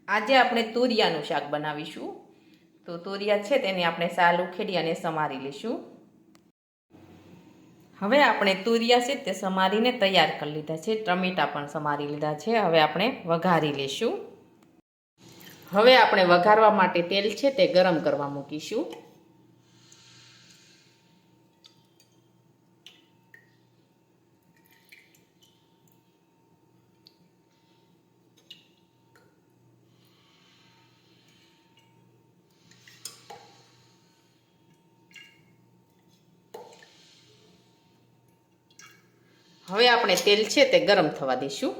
આજે આપણે તુરિયાનું શાક બનાવીશું. તો તુરિયા છે તેને આપણે સાલ ઉખેડી અને સમારી લઈશું. હવે આપણે તુરિયા છે તે સમારીને તૈયાર કરી લીધા છે. ટમેટા પણ સમારી લીધા છે. હવે આપણે વઘારી લઈશું. હવે આપણે વઘારવા માટે તેલ છે તે ગરમ કરવા મૂકીશું. હવે આપણે તેલ છે તે ગરમ થવા દઈશું.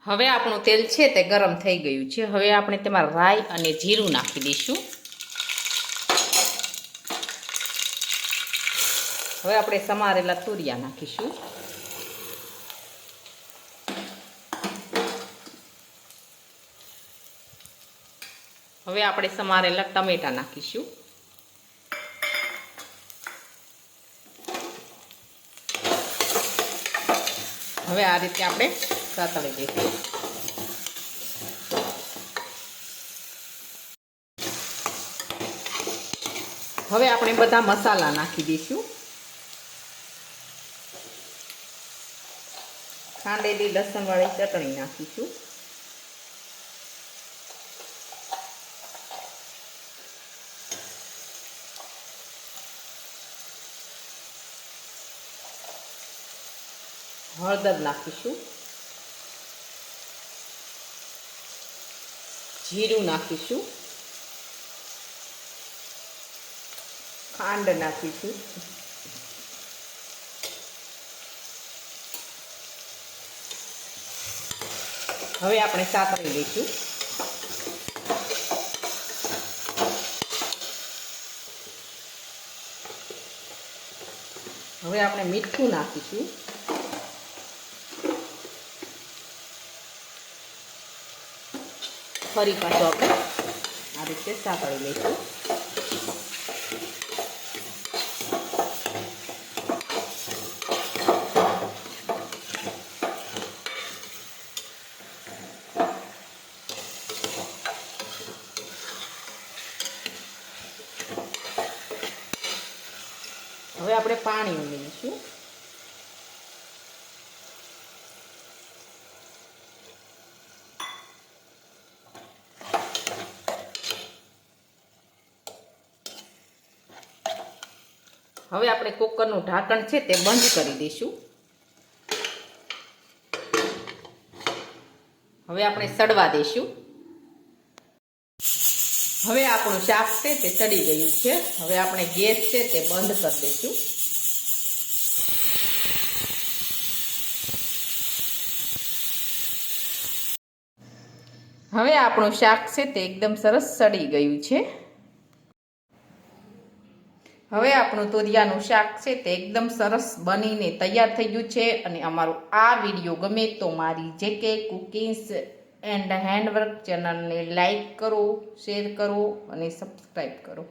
હવે આપણું તેલ છે તે ગરમ થઈ ગયું છે. હવે આપણે તેમાં રાઈ અને જીરું નાખી દઈશું. હવે આપણે સમારેલા તુરિયા નાખીશું. હવે આપણે સમારેલા ટમેટા નાખીશું. હવે આ રીતે આપણે સાતળી દઈશું. હવે આપણે બધા મસાલા નાખી દઈશું. ખાંડેલી લસણવાળી ચટણી નાખીશું. હળદર નાખીશું. જીરું નાખીશું. ખાંડ નાખીશું. હવે આપણે સાતળી લઈશું. હવે આપણે મીઠું નાખીશું. ફરી પાછું આપણે આ રીતે સાતળી લઈશું. હવે આપણે પાણી ઉમેરીશું. હવે આપણે કુકરનું ઢાંકણ છે તે બંધ કરી દઈશું. હવે આપણે સડવા દઈશું. હવે આપણું શાક છે તે સડી ગયું છે. હવે આપણે ગેસ છે તે બંધ કરી દઈશું. હવે આપણું શાક છે તે એકદમ સરસ સડી ગયું છે. હવે આપણું તુરિયાનું શાક છે તે એકદમ સરસ બનીને તૈયાર થઈ ગયું છે. અને અમારું આ વિડીયો ગમે તો મારી જેકે કુકિંગ્સ એન્ડ હેન્ડવર્ક ચેનલને લાઈક કરો, શેર કરો અને સબસ્ક્રાઈબ કરો.